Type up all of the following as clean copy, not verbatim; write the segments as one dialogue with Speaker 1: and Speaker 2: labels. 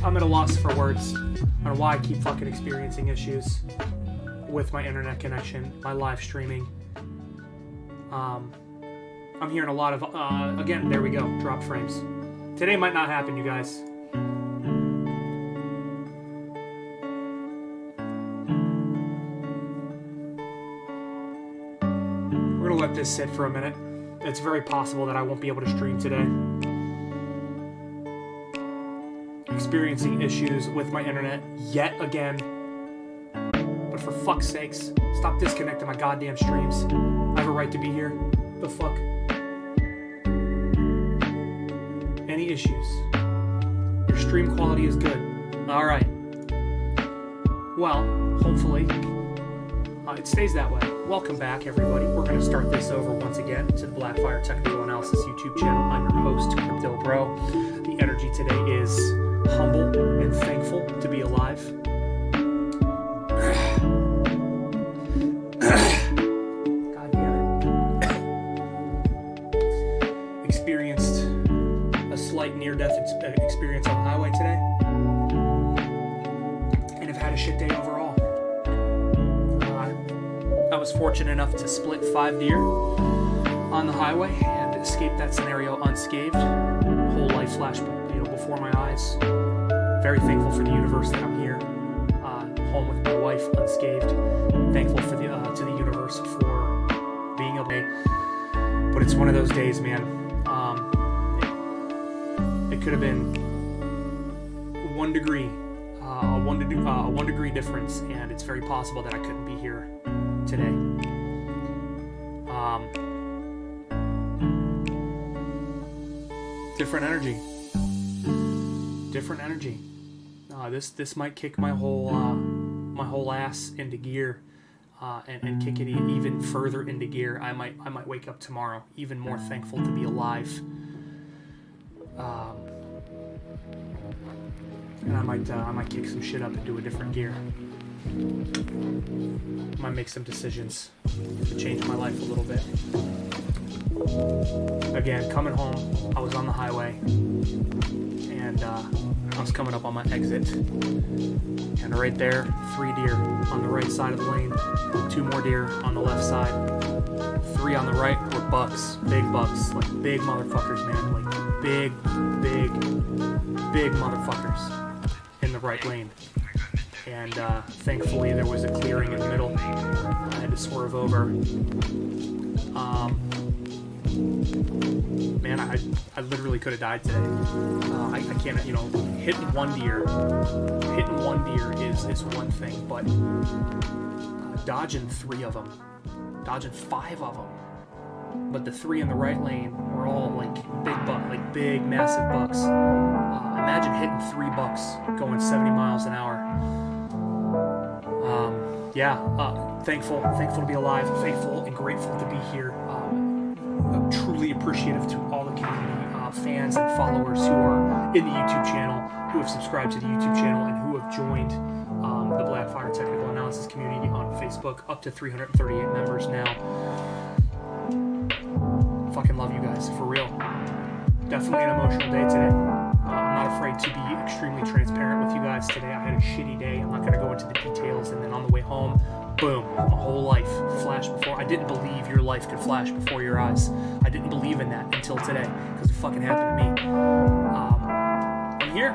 Speaker 1: I'm at a loss for words on why I keep fucking experiencing issues with my internet connection, my live streaming. I'm hearing a lot of, again, there we go, drop frames. Today might not happen, you guys. We're gonna let this sit for a minute. It's very possible that I won't be able to stream today. Experiencing issues with my internet yet again. But for fuck's sakes, stop disconnecting my goddamn streams. I have a right to be here. The fuck? Any issues? Your stream quality is good. Alright. Well, hopefully, it stays that way. Welcome back, everybody. We're going to start this over once again to the Blackfire Technical Analysis YouTube channel. I'm your host, Crypto Bro. The energy today is humble and thankful to be alive. God damn it. Experienced a slight near-death experience on the highway today. And have had a shit day overall. I was fortunate enough to split 5 deer on the highway and escape that scenario unscathed. Whole life flashed before my eyes. Very thankful for the universe that I'm here, home with my wife unscathed. Thankful for to the universe for being okay. But it's one of those days, man. It could have been 1 degree, a 1 degree difference, and it's very possible that I couldn't be here today. Different energy. Different energy. This might kick my whole ass into gear, and kick it even further into gear. I might wake up tomorrow even more thankful to be alive. And I might kick some shit up into a different gear. Might make some decisions to change my life a little bit. Again, coming home, I was on the highway, and I was coming up on my exit, and right there, 3 deer on the right side of the lane, 2 more deer on the left side, 3 on the right were bucks, like big motherfuckers, man, like big motherfuckers in the right lane. And thankfully there was a clearing in the middle. I had to swerve over. Man, I literally could have died today. I can't, hitting one deer is one thing, but dodging 3 of them, dodging 5 of them. But the 3 in the right lane were all like big massive bucks. Imagine hitting 3 bucks going 70 miles an hour. Thankful to be alive, thankful and grateful to be here. I'm truly appreciative to all the community, fans and followers who are in the YouTube channel, who have subscribed to the YouTube channel, and who have joined the Blackfire Technical Analysis community on Facebook, up to 338 members now. Fucking love you guys, for real. Definitely an emotional day today. I'm not afraid to be extremely transparent with you guys today. I had a shitty day. I'm not going to go into the details. And then on the way home, boom, my whole life flashed before. I didn't believe your life could flash before your eyes. I didn't believe in that until today, because it fucking happened to me. I'm here.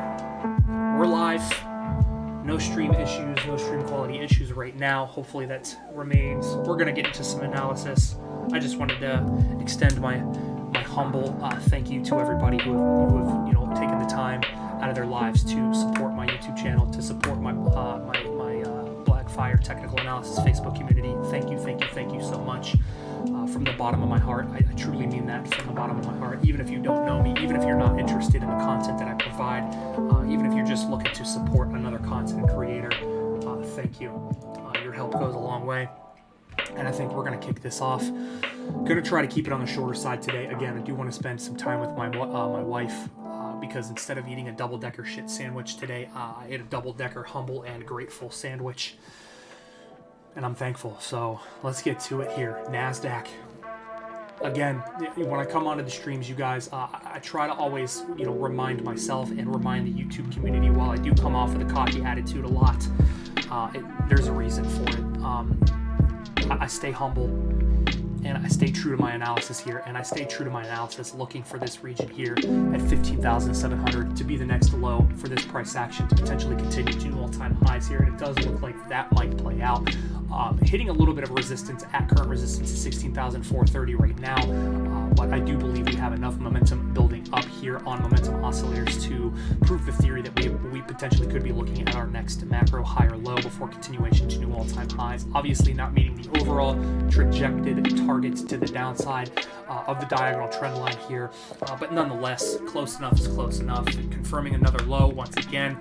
Speaker 1: We're live. No stream issues, no stream quality issues right now. Hopefully that remains. We're going to get into some analysis. I just wanted to extend my humble thank you to everybody who have taken the time out of their lives to support my YouTube channel, to support my Blackfire Technical Analysis Facebook community. Thank you so much from the bottom of my heart. I truly mean that from the bottom of my heart. Even if you don't know me, even if you're not interested in the content that I provide, even if you're just looking to support another content creator, thank you. Your help goes a long way. And I think we're going to kick this off. Going to try to keep it on the shorter side today. Again, I do want to spend some time with my wife, because instead of eating a double-decker shit sandwich today, I ate a double-decker humble and grateful sandwich. And I'm thankful. So let's get to it here. NASDAQ. Again, when I come onto the streams, you guys, I try to always, remind myself and remind the YouTube community while I I do come off with a cocky attitude a lot, there's a reason for it. I stay humble, and I stay true to my analysis here, and I stay true to my analysis looking for this region here at 15,700 to be the next low for this price action to potentially continue to new all-time highs here, and it does look like that might play out. Hitting a little bit of resistance at current resistance is 16,430 right now, but I do believe we have enough momentum building up here on momentum oscillators to prove the theory that we potentially could be looking at our next macro high or low before continuation to new all-time highs. Obviously not meeting the overall trajected targets to the downside of the diagonal trend line here, but nonetheless, close enough is close enough. Confirming another low once again,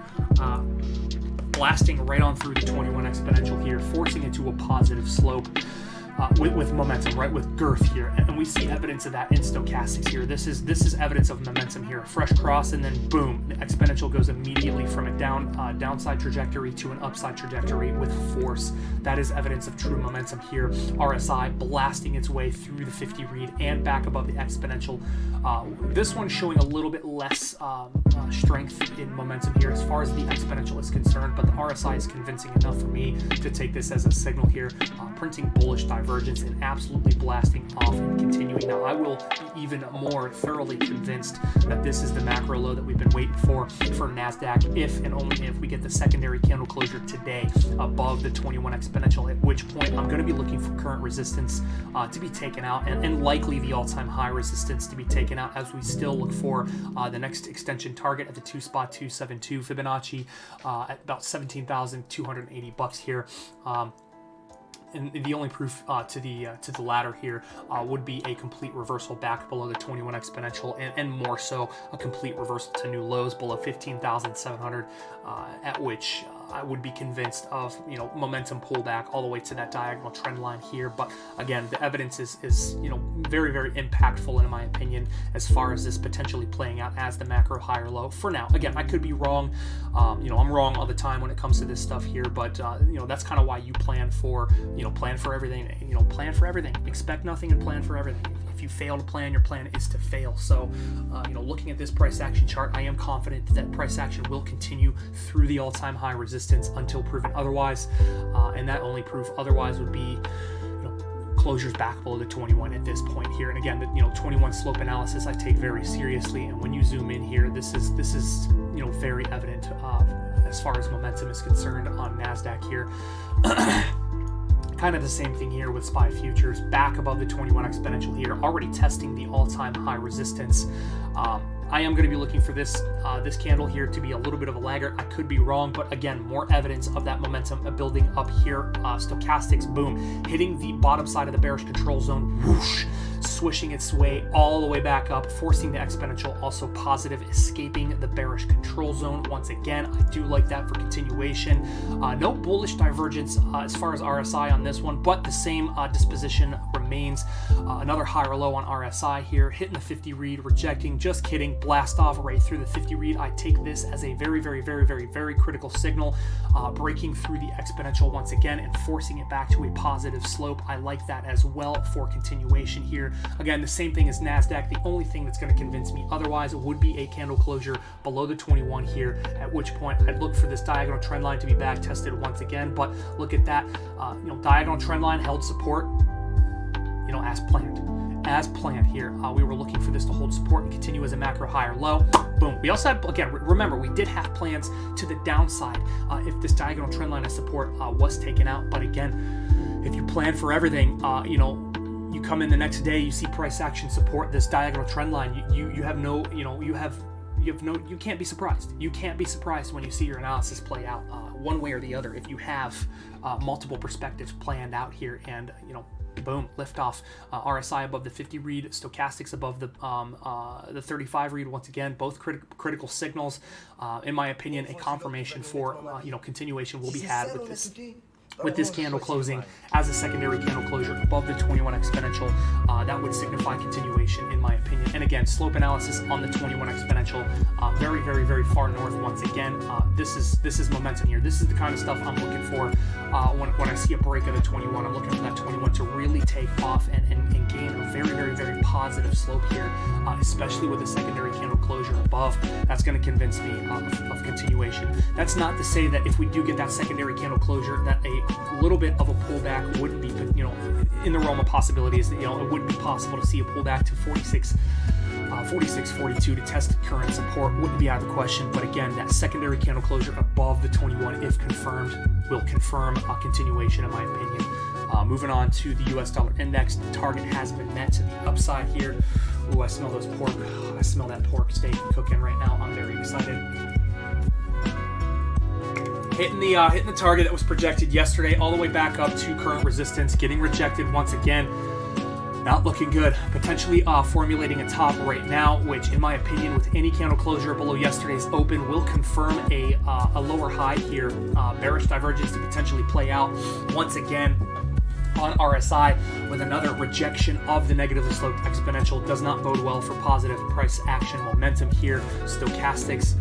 Speaker 1: blasting right on through the 21 exponential here, forcing it to a positive slope. With momentum, right, with girth here, and we see evidence of that in stochastics here. This is evidence of momentum here. Fresh cross, and then boom, the exponential goes immediately from a downside trajectory to an upside trajectory with force. That is evidence of true momentum here. RSI blasting its way through the 50 read and back above the exponential. This one's showing a little bit less strength in momentum here as far as the exponential is concerned, but the RSI is convincing enough for me to take this as a signal here, printing bullish divergence and absolutely blasting off and continuing. Now I will be even more thoroughly convinced that this is the macro low that we've been waiting for NASDAQ if and only if we get the secondary candle closure today above the 21 exponential, at which point I'm going to be looking for current resistance to be taken out and likely the all-time high resistance to be taken out as we still look for the next extension target at the 2.272 Fibonacci at about 17,280 bucks here. And the only proof to the latter here would be a complete reversal back below the 21 exponential, and more so a complete reversal to new lows below 15,700, at which I would be convinced of momentum pullback all the way to that diagonal trend line here. But again, the evidence is very, very impactful in my opinion as far as this potentially playing out as the macro high or low. For now, again, I could be wrong. I'm wrong all the time when it comes to this stuff here, but that's kind of why you plan for everything. Plan for everything. Expect nothing and plan for everything. If you fail to plan, your plan is to fail. So, looking at this price action chart, I am confident that price action will continue through the all-time high resistance until proven otherwise. And that only proof otherwise would be closures back below the 21 at this point here. And again, the 21 slope analysis I take very seriously. And when you zoom in here, this is very evident as far as momentum is concerned on NASDAQ here. Kind of the same thing here with SPY futures, back above the 21 exponential here, already testing the all-time high resistance. I am going to be looking for this candle here to be a little bit of a laggard. I could be wrong, but again, more evidence of that momentum building up here. Stochastics, boom, hitting the bottom side of the bearish control zone, whoosh, swishing its way all the way back up, forcing the exponential also positive, escaping the bearish control zone. Once again, I do like that for continuation. No bullish divergence as far as RSI on this one, but the same disposition remains. Another high or low on RSI here, hitting the 50 read, rejecting, just kidding, blast off right through the 50 read. I take this as a very, very, very, very, very critical signal, breaking through the exponential once again and forcing it back to a positive slope. I like that as well for continuation here. Again, the same thing as NASDAQ. The only thing that's going to convince me otherwise would be a candle closure below the 21 here, at which point I'd look for this diagonal trend line to be back tested once again. But look at that, diagonal trend line held support, as planned here. We were looking for this to hold support and continue as a macro high or low. Boom. We also had, again, remember, we did have plans to the downside if this diagonal trend line of support was taken out. But again, if you plan for everything, you come in the next day, you see price action support this diagonal trend line. You can't be surprised. You can't be surprised when you see your analysis play out one way or the other. If you have multiple perspectives planned out here, and boom, lift off. RSI above the 50 read, stochastics above the 35 read. Once again, both critical signals. In my opinion, a confirmation for continuation will be had with this candle closing as a secondary candle closure above the 21 exponential. That would signify continuation in my opinion. And again, slope analysis on the 21 exponential, very, very, very far north once again. This is momentum here. This is the kind of stuff I'm looking for when I see a break of the 21. I'm looking for that 21 to really take off and gain a very, very, very positive slope here, especially with a secondary candle closure above. That's going to convince me of continuation. That's not to say that if we do get that secondary candle closure, that a little bit of a pullback wouldn't be, in the realm of possibilities. That it wouldn't be possible to see a pullback to 46.42 to test current support wouldn't be out of the question. But again, that secondary candle closure above the 21, if confirmed, will confirm a continuation, in my opinion. Moving on to the U.S. dollar index, the target has been met to the upside here. Ooh, I smell I smell that pork steak cooking right now. I'm very excited. Hitting the target that was projected yesterday, all the way back up to current resistance, getting rejected once again. Not looking good. Potentially formulating a top right now, which, in my opinion, with any candle closure below yesterday's open, will confirm a lower high here. Bearish divergence to potentially play out once again on RSI with another rejection of the negatively sloped exponential. Does not bode well for positive price action momentum here. Stochastics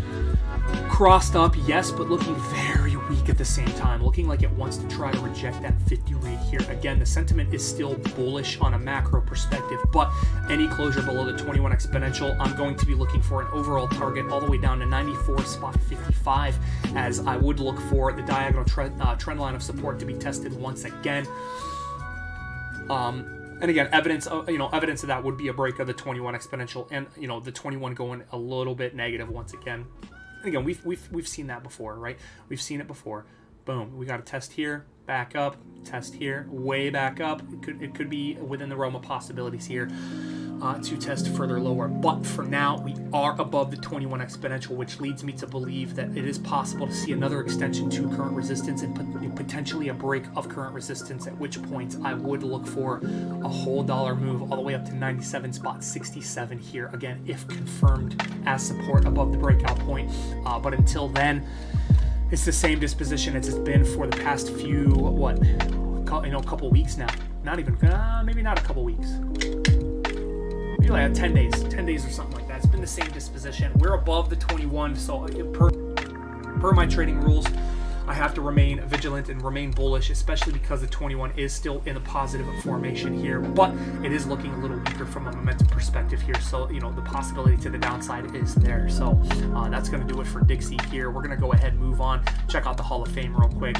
Speaker 1: crossed up, yes, but looking very weak at the same time, looking like it wants to try to reject that 50 read here. Again, the sentiment is still bullish on a macro perspective, but any closure below the 21 exponential, I'm going to be looking for an overall target all the way down to 94.55, as I would look for the diagonal trend line of support to be tested once again. And again, evidence of that would be a break of the 21 exponential, and the 21 going a little bit negative once again. And again, we've seen that before, right? We've seen it before. Boom, we got a test here, back up, test here, way back up. It could be within the realm of possibilities here to test further lower. But for now, we are above the 21 exponential, which leads me to believe that it is possible to see another extension to current resistance and potentially a break of current resistance, at which point I would look for a whole dollar move all the way up to 97.67 here, again, if confirmed as support above the breakout point. But until then, it's the same disposition as it's been for the past few, couple weeks now. Not even, maybe not a couple weeks. Maybe like 10 days or something like that. It's been the same disposition. We're above the 21, so per my trading rules, I have to remain vigilant and remain bullish, especially because the 21 is still in a positive formation here, but it is looking a little weaker from a momentum perspective here. So, the possibility to the downside is there. So that's going to do it for Dixie here. We're going to go ahead and move on. Check out the Hall of Fame real quick.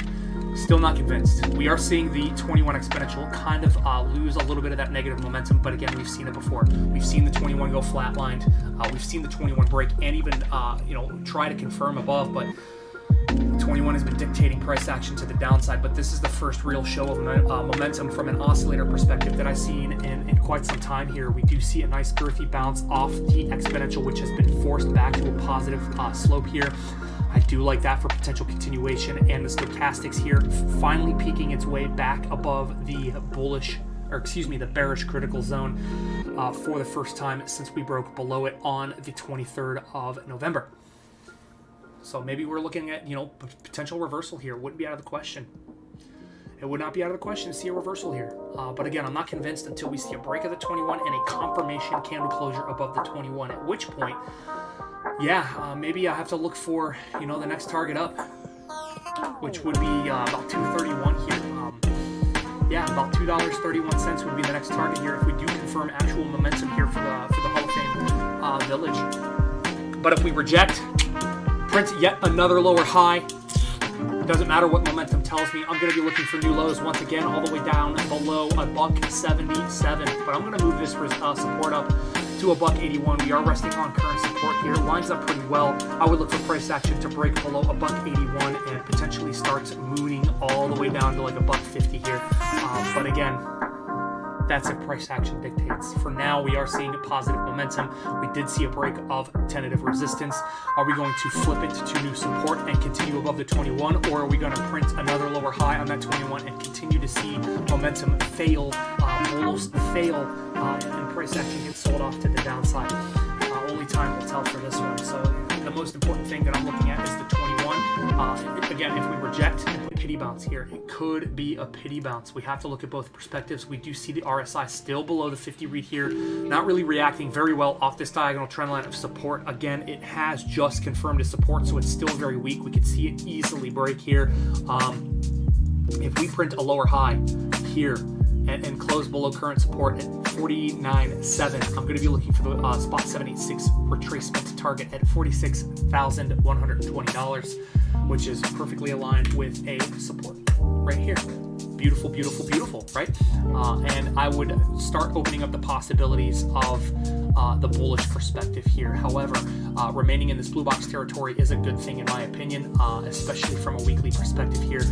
Speaker 1: Still not convinced. We are seeing the 21 exponential kind of lose a little bit of that negative momentum, but again, we've seen it before. We've seen the 21 go flatlined. We've seen the 21 break and even, try to confirm above, but 21 has been dictating price action to the downside. But this is the first real show of momentum from an oscillator perspective that I've seen in quite some time here. We do see a nice girthy bounce off the exponential, which has been forced back to a positive slope here. I do like that for potential continuation, and the stochastics here finally peeking its way back above the the bearish critical zone for the first time since we broke below it on the 23rd of November. So maybe we're looking at, potential reversal here. Wouldn't be out of the question. It would not be out of the question to see a reversal here. But again, I'm not convinced until we see a break of the 21 and a confirmation candle closure above the 21, at which point, maybe I have to look for, the next target up, which would be about $2.31 here. About $2.31 would be the next target here if we do confirm actual momentum here for the Hall of Fame Village. But if we reject, print yet another lower high, doesn't matter what momentum tells me, I'm going to be looking for new lows once again, all the way down below $1.77. But I'm going to move this support up to $1.81. We are resting on current support here. Lines up pretty well. I would look for price action to break below $1.81 and potentially start moving all the way down to like $1.50 here. But again, that's if price action dictates. For now, we are seeing positive momentum. We did see a break of tentative resistance. Are we going to flip it to new support and continue above the 21, or are we going to print another lower high on that 21 and continue to see momentum fail, almost fail, and price action get sold off to the downside? Only time will tell for this one. So the most important thing that I'm looking at is the 21. Again, if we reject and put pity bounce here, it could be a pity bounce. We have to look at both perspectives. We do see the RSI still below the 50 read here, not really reacting very well off this diagonal trend line of support. Again, it has just confirmed its support, so it's still very weak. We could see it easily break here. If we print a lower high here and close below current support at 49.7, I'm going to be looking for the spot 786 retracement target at $46,120. which is perfectly aligned with a support right here. Beautiful, beautiful, beautiful, right? And I would start opening up the possibilities of the bullish perspective here. However, remaining in this blue box territory is a good thing in my opinion, especially from a weekly perspective here.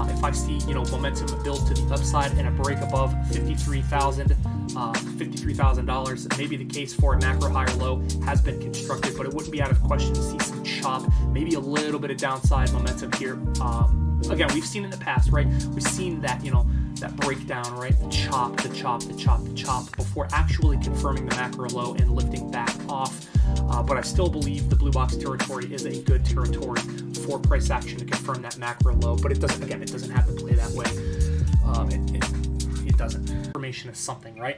Speaker 1: If I see, momentum build to the upside and a break above $53,000, maybe the case for a macro higher low has been constructed, but it wouldn't be out of question to see some chop, maybe a little bit of downside momentum here. Again, we've seen in the past, right? We've seen that, that breakdown, right? The chop before actually confirming the macro low and lifting back off. But I still believe the blue box territory is a good territory for price action to confirm that macro low. But it doesn't have to play that way. It doesn't. Information is something, right?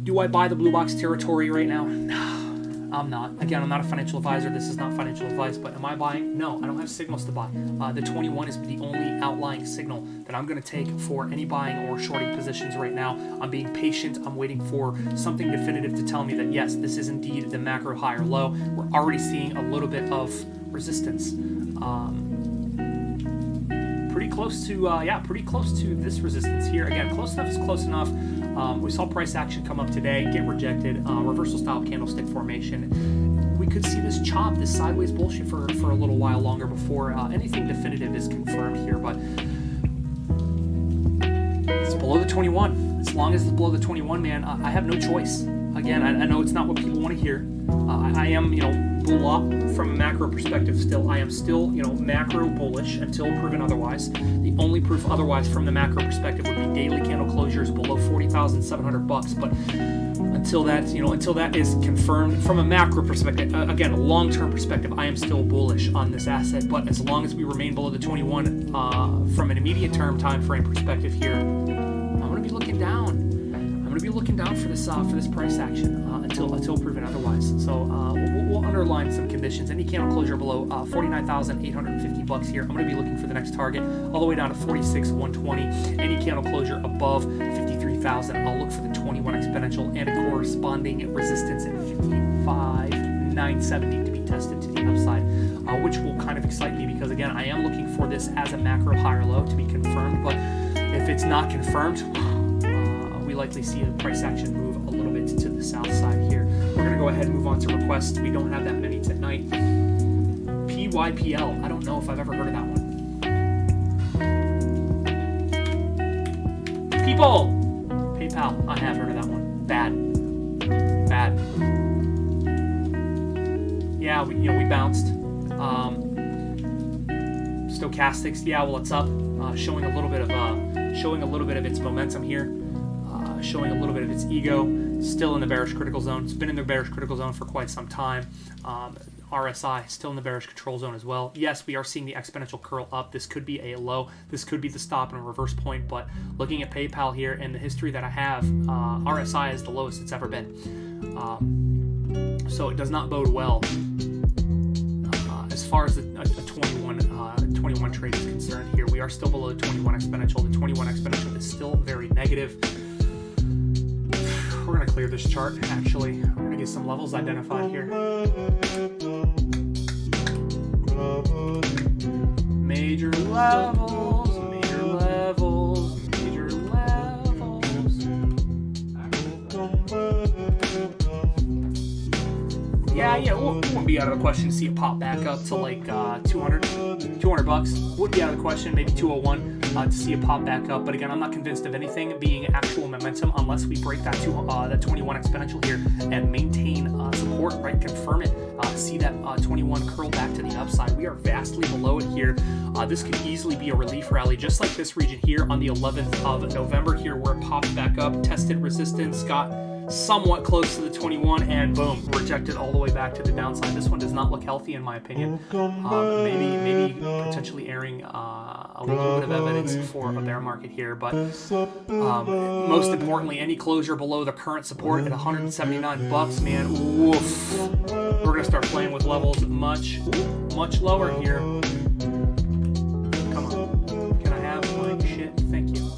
Speaker 1: Do I buy the blue box territory right now? No. I'm not. Again, I'm not a financial advisor. This is not financial advice, but am I buying? No, I don't have signals to buy. The 21 is the only outlying signal that I'm going to take for any buying or shorting positions right now. I'm being patient. I'm waiting for something definitive to tell me that, yes, this is indeed the macro high or low. We're already seeing a little bit of resistance. Pretty close to this resistance here. Again, close enough is close enough. We saw price action come up today, get rejected, reversal style candlestick formation. We could see this chop, this sideways bullshit for a little while longer before anything definitive is confirmed here, but it's below the 21. As long as it's below the 21, man, I have no choice. Again, I know it's not what people want to hear. I am, bull up from a macro perspective still. I am still, macro bullish until proven otherwise. The only proof otherwise from the macro perspective would be daily candle closures below $40,700. But until that is confirmed from a macro perspective, again, a long-term perspective, I am still bullish on this asset. But as long as we remain below the 21 from an immediate term time frame perspective here, I'm going to be looking down. I'm going to be looking down for this price action until proven otherwise. So we'll underline some conditions. Any candle closure below $49,850 here, I'm going to be looking for the next target all the way down to $46,120. Any candle closure above $53,000, I'll look for the 21 exponential and a corresponding resistance at $55,970 to be tested to the upside, which will kind of excite me because again, I am looking for this as a macro higher low to be confirmed. But if it's not confirmed, we likely see the price action move a little bit to the south side here. We're going to go ahead and move on to requests. We don't have that many tonight. PYPL. I don't know if I've ever heard of that one. People! PayPal. I have heard of that one. Bad. Yeah, we bounced. Stochastics. Yeah, well, it's up. Showing a little bit of its momentum here. Showing a little bit of its ego, still in the bearish critical zone. It's been in the bearish critical zone for quite some time. RSI still in the bearish control zone as well. Yes, we are seeing the exponential curl up. This could be a low. This could be the stop and a reverse point. But looking at PayPal here and the history that I have, RSI is the lowest it's ever been. So it does not bode well as far as a 21 trade is concerned here. We are still below the 21 exponential. The 21 exponential is still very negative. We're going to clear this chart, actually. We're going to get some levels identified here. Major levels. Yeah, it wouldn't be out of the question to see it pop back up to like $200. Would be out of the question, maybe 201 to see it pop back up. But again, I'm not convinced of anything being actual momentum unless we break that 21 exponential here and maintain support, right? Confirm it. See that 21 curl back to the upside. We are vastly below it here. This could easily be a relief rally, just like this region here on the 11th of November here, where it popped back up, tested resistance, got somewhat close to the 21, and boom, rejected all the way back to the downside. This one does not look healthy in my opinion. Maybe potentially airing a little bit of evidence for a bear market here, but most importantly, any closure below the current support at $179, man, woof. We're gonna start playing with levels much lower here. Come on, can I have my shit? Thank you.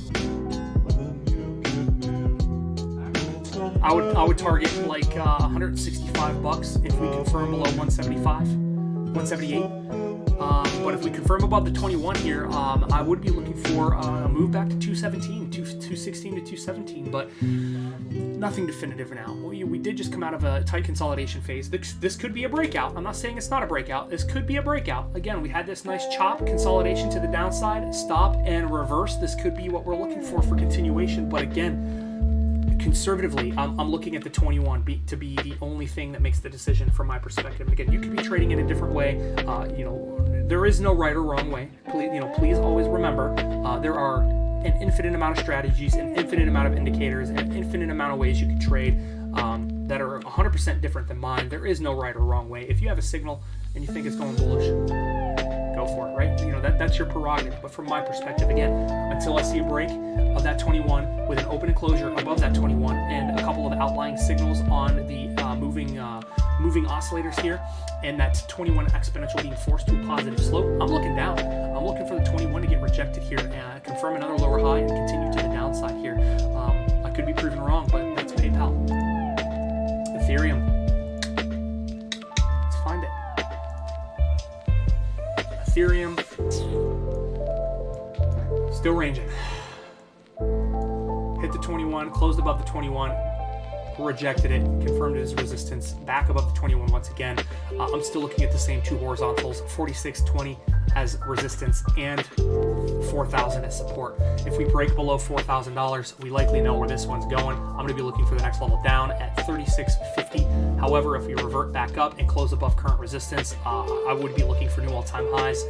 Speaker 1: I would target like $165 if we confirm below 175. 178. But if we confirm above the 21 here, I would be looking for a move back to 217, 216 to 217, but nothing definitive now. We did just come out of a tight consolidation phase. This could be a breakout. I'm not saying it's not a breakout. This could be a breakout. Again, we had this nice chop, consolidation to the downside, stop and reverse. This could be what we're looking for continuation. But again, conservatively, I'm looking at the 21 to be the only thing that makes the decision from my perspective. And again, you could be trading in a different way. There is no right or wrong way. Please always remember, there are an infinite amount of strategies, an infinite amount of indicators, an infinite amount of ways you can trade that are 100% different than mine. There is no right or wrong way. If you have a signal and you think it's going bullish, go for it, right? That's your prerogative. But from my perspective, again, until I see a break of that 21 with an open and closure above that 21 and a couple of outlying signals on the moving oscillators here, and that 21 exponential being forced to a positive slope, I'm looking down. I'm looking for the 21 to get rejected here and confirm another lower high and continue to the downside here. I could be proven wrong, but that's PayPal. Ethereum. Let's find it. Ethereum. Still ranging. Hit the 21, closed above the 21. Rejected it, confirmed it as resistance, back above the 21 once again. I'm still looking at the same two horizontals, 46.20 as resistance and 4,000 as support. If we break below $4,000, we likely know where this one's going. I'm going to be looking for the next level down at 36.50. However, if we revert back up and close above current resistance, I would be looking for new all-time highs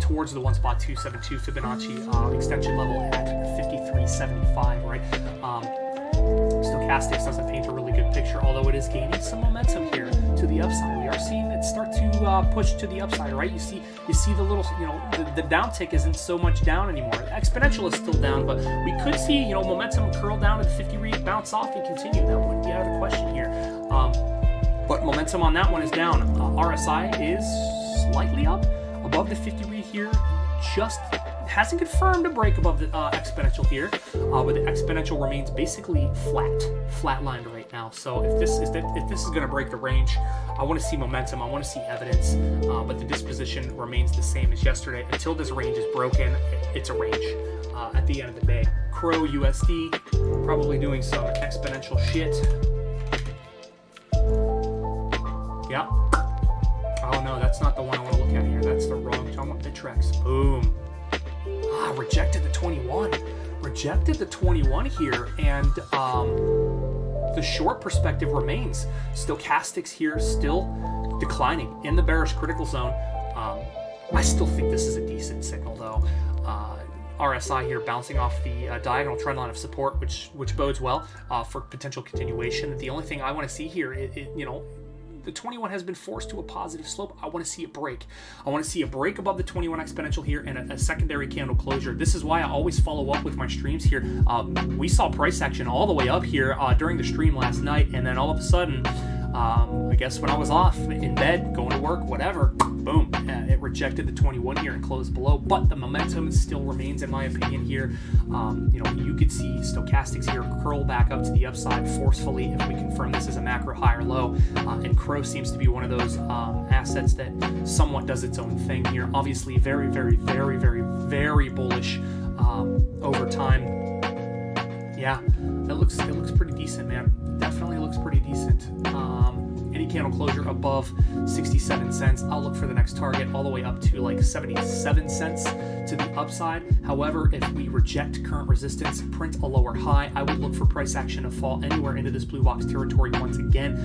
Speaker 1: towards the 1.272 Fibonacci extension level at 53.75, right? Stochastics doesn't paint a really good picture, although it is gaining some momentum here to the upside. We are seeing it start to push to the upside, right? You see the little, the down tick isn't so much down anymore. The exponential is still down, but we could see, momentum curl down to the 50 read, bounce off, and continue. That wouldn't be out of the question here. But momentum on that one is down. RSI is slightly up above the 50 read here. Just hasn't confirmed a break above the exponential here, but the exponential remains basically flatlined right now. So if this is going to break the range, I want to see momentum, I want to see evidence, but the disposition remains the same as yesterday. Until this range is broken, it's a range at the end of the day. Crow USD probably doing some exponential shit. Yeah. Oh no, that's not the one I want to look at here. That's the wrong. I want Bittrex. Boom. Rejected the 21. Rejected the 21 here, and the short perspective remains. Stochastics here still declining in the bearish critical zone. I still think this is a decent signal though. RSI here bouncing off the diagonal trend line of support, which bodes well for potential continuation. The only thing I want to see here, the 21 has been forced to a positive slope. I want to see a break. I want to see a break above the 21 exponential here and a secondary candle closure. This is why I always follow up with my streams here. We saw price action all the way up here during the stream last night, and then all of a sudden, I guess when I was off in bed, going to work, whatever, boom, it rejected the 21 here and closed below. But the momentum still remains, in my opinion, here. You could see stochastics here curl back up to the upside forcefully if we confirm this as a macro high or low. And Crow seems to be one of those assets that somewhat does its own thing here. Obviously, very, very, very, very, very bullish over time. Yeah, it looks pretty decent, man. Definitely looks pretty decent. Any candle closure above 67 cents, I'll look for the next target all the way up to like 77 cents to the upside. However, if we reject current resistance, print a lower high, I would look for price action to fall anywhere into this blue box territory once again.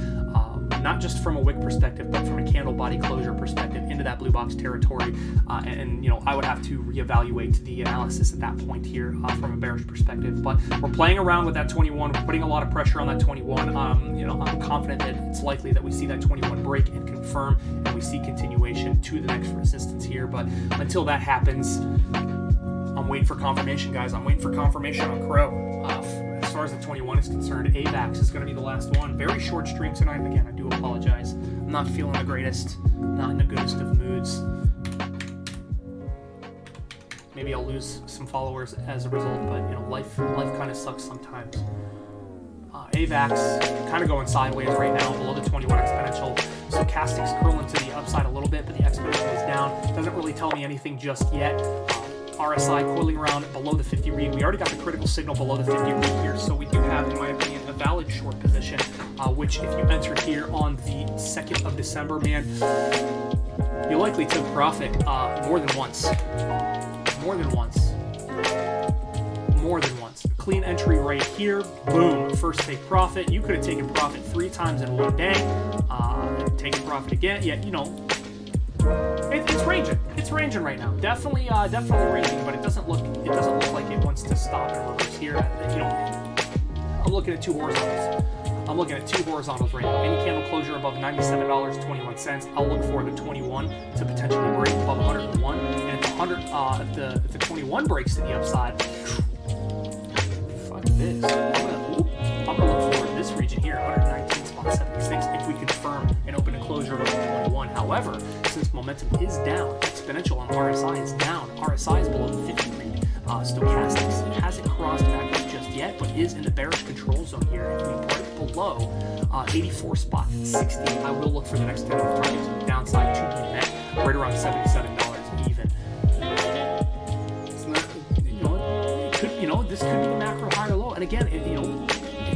Speaker 1: Not just from a wick perspective, but from a candle body closure perspective into that blue box territory. And I would have to reevaluate the analysis at that point here from a bearish perspective. But we're playing around with that 21. We're putting a lot of pressure on that 21. I'm confident that it's likely that we see that 21 break and confirm, and we see continuation to the next resistance here. But until that happens, I'm waiting for confirmation, guys. I'm waiting for confirmation on Crow. As far as the 21 is concerned, AVAX is going to be the last one. Very short stream tonight. Again, I do apologize. I'm not feeling the greatest, not in the goodest of moods. Maybe I'll lose some followers as a result, but life kind of sucks sometimes. AVAX kind of going sideways right now, below the 21 exponential. Stochastics curling to the upside a little bit, but the exponential is down. Doesn't really tell me anything just yet. RSI coiling around below the 50 read. We already got the critical signal below the 50 read here, so we do have, in my opinion, a valid short position, which if you enter here on the 2nd of December, man, you likely took profit more than once. More than once. More than once. Clean entry right here. Boom. First take profit. You could have taken profit 3 times in one day. Taking profit again. Yeah, you know, it's ranging. It's ranging right now. Definitely ranging, but it doesn't look like it wants to stop and reverse here. You know, I'm looking at 2 horizontals. I'm looking at 2 horizontals right now. Any candle closure above $97.21. I'll look for the 21 to potentially break above 101. And if the 21 breaks to the upside, fuck this. I'm gonna look for this region here, 119.76, if we confirm an open and closure above 21. However, since momentum is down, exponential on RSI is down. RSI is below the 50 read. Stochastics hasn't crossed back up just yet, but is in the bearish control zone here. If we break below 84.60, I will look for the next tentative target to the downside to be met right around $77 even. It's not, this could be the macro high or low, and again, it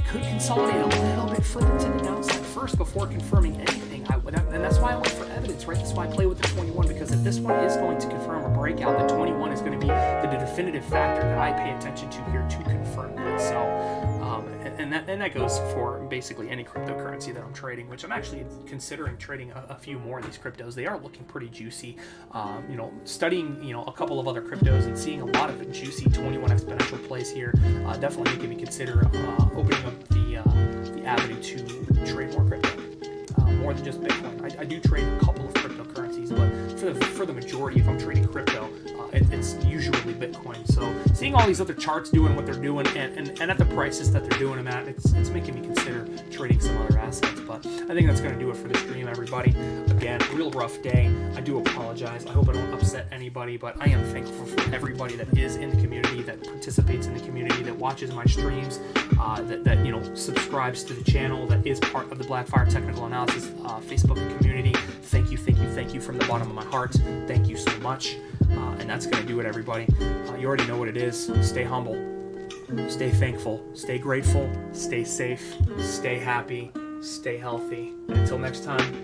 Speaker 1: could consolidate a little bit further to the downside first before confirming anything. And that's why I wait for evidence, right? That's why I play with the 21, because if this one is going to confirm a breakout, the 21 is going to be the definitive factor that I pay attention to here to confirm that. So, and that goes for basically any cryptocurrency that I'm trading, which I'm actually considering trading a few more of these cryptos. They are looking pretty juicy. Studying a couple of other cryptos and seeing a lot of juicy 21 exponential plays here definitely making me consider opening up the avenue to trade more crypto. More than just Bitcoin. I do trade a couple of cryptocurrencies, but for the majority, if I'm trading crypto, it's usually Bitcoin. So seeing all these other charts doing what they're doing and at the prices that they're doing them at, it's making me consider trading some other assets. But I think that's going to do it for the stream, everybody. Again, real rough day. I do apologize. I hope I don't upset anybody, but I am thankful for everybody that is in the community, that participates in the community, that watches my streams, that subscribes to the channel, that is part of the Blackfire Technical Analysis Facebook community. Thank you from the bottom of my heart. Thank you so much. And that's going to do it, everybody. You already know what it is. Stay humble, stay thankful, stay grateful, stay safe, stay happy, stay healthy. And until next time,